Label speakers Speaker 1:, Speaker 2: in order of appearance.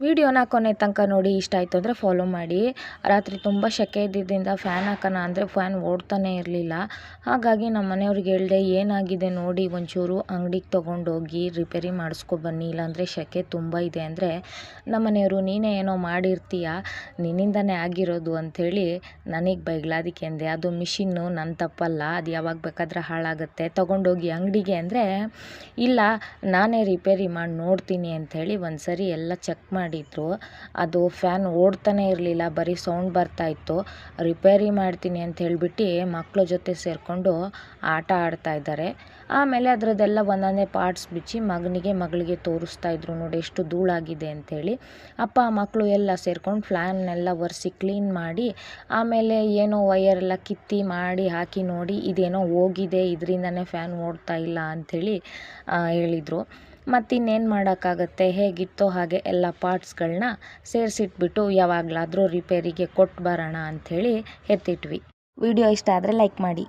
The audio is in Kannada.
Speaker 1: ವಿಡಿಯೋನ ಕೊನೆ ತನಕ ನೋಡಿ. ಇಷ್ಟ ಆಯಿತು ಅಂದರೆ ಫಾಲೋ ಮಾಡಿ. ರಾತ್ರಿ ತುಂಬ ಸೆಕೆ ಇದ್ದಿದ್ದರಿಂದ ಫ್ಯಾನ್ ಹಾಕೋಣ ಅಂದರೆ ಫ್ಯಾನ್ ಓಡ್ತಾನೆ ಇರಲಿಲ್ಲ. ಹಾಗಾಗಿ ನಮ್ಮ ಮನೆಯವ್ರಿಗೆ ಹೇಳಿದೆ, ಏನಾಗಿದೆ ನೋಡಿ ಒಂಚೂರು ಅಂಗಡಿಗೆ ತೊಗೊಂಡೋಗಿ ರಿಪೇರಿ ಮಾಡಿಸ್ಕೊಬನ್ನಿ, ಇಲ್ಲಾಂದರೆ ಸೆಕೆ ತುಂಬ ಇದೆ ಅಂದರೆ ನಮ್ಮ ಮನೆಯವರು ನೀನೇ ಏನೋ ಮಾಡಿರ್ತೀಯ, ನಿನ್ನಿಂದನೇ ಆಗಿರೋದು ಅಂಥೇಳಿ ನನಗೆ ಬೈಗ್ಲಾದಕ್ಕೆ ಅಂದೆ. ಅದು ಮಿಷಿನ್ನು ನನ್ನ ತಪ್ಪಲ್ಲ, ಅದು ಯಾವಾಗ ಬೇಕಾದ್ರೆ ಹಾಳಾಗುತ್ತೆ, ತೊಗೊಂಡೋಗಿ ಅಂಗಡಿಗೆ ಅಂದರೆ ಇಲ್ಲ ನಾನೇ ರಿಪೇರಿ ಮಾಡಿ ನೋಡ್ತೀನಿ ಅಂಥೇಳಿ ಒಂದು ಸರಿ ಎಲ್ಲ ಚೆಕ್ ಮಾಡಿದ್ರು. ಅದು ಫ್ಯಾನ್ ಓಡ್ತಾನೆ ಇರಲಿಲ್ಲ, ಬರೀ ಸೌಂಡ್ ಬರ್ತಾಯಿತ್ತು. ರಿಪೇರಿ ಮಾಡ್ತೀನಿ ಅಂತ ಹೇಳ್ಬಿಟ್ಟು ಮಕ್ಕಳ ಜೊತೆ ಸೇರಿಕೊಂಡು ಆಟ ಆಡ್ತಾಯಿದ್ದಾರೆ. ಆಮೇಲೆ ಅದರದ್ದೆಲ್ಲ ಒಂದೊಂದೇ ಪಾರ್ಟ್ಸ್ ಬಿಚ್ಚಿ ಮಗಳಿಗೆ ತೋರಿಸ್ತಾ ಇದ್ರು, ನೋಡಿ ಎಷ್ಟು ಧೂಳಾಗಿದೆ ಅಂಥೇಳಿ. ಅಪ್ಪ ಮಕ್ಕಳು ಎಲ್ಲ ಸೇರ್ಕೊಂಡು ಫ್ಯಾನ್ನೆಲ್ಲ ಒರೆಸಿ ಕ್ಲೀನ್ ಮಾಡಿ, ಆಮೇಲೆ ಏನೋ ವಯರೆಲ್ಲ ಕಿತ್ತಿ ಮಾಡಿ ಹಾಕಿ ನೋಡಿ ಇದೇನೋ ಹೋಗಿದೆ, ಇದರಿಂದನೇ ಫ್ಯಾನ್ ಓಡ್ತಾ ಇಲ್ಲ ಅಂಥೇಳಿ ಹೇಳಿದರು. ಮತ್ತಿನ್ನೇನು ಮಾಡೋಕ್ಕಾಗತ್ತೆ, ಹೇಗಿತ್ತೋ ಹಾಗೆ ಎಲ್ಲ ಪಾರ್ಟ್ಸ್ಗಳನ್ನ ಸೇರಿಸಿಟ್ಬಿಟ್ಟು ಯಾವಾಗಲಾದರೂ ರಿಪೇರಿಗೆ ಕೊಟ್ಟು ಬರೋಣ ಅಂಥೇಳಿ ಎತ್ತಿಟ್ವಿ. ವಿಡಿಯೋ ಇಷ್ಟ ಆದರೆ ಲೈಕ್ ಮಾಡಿ.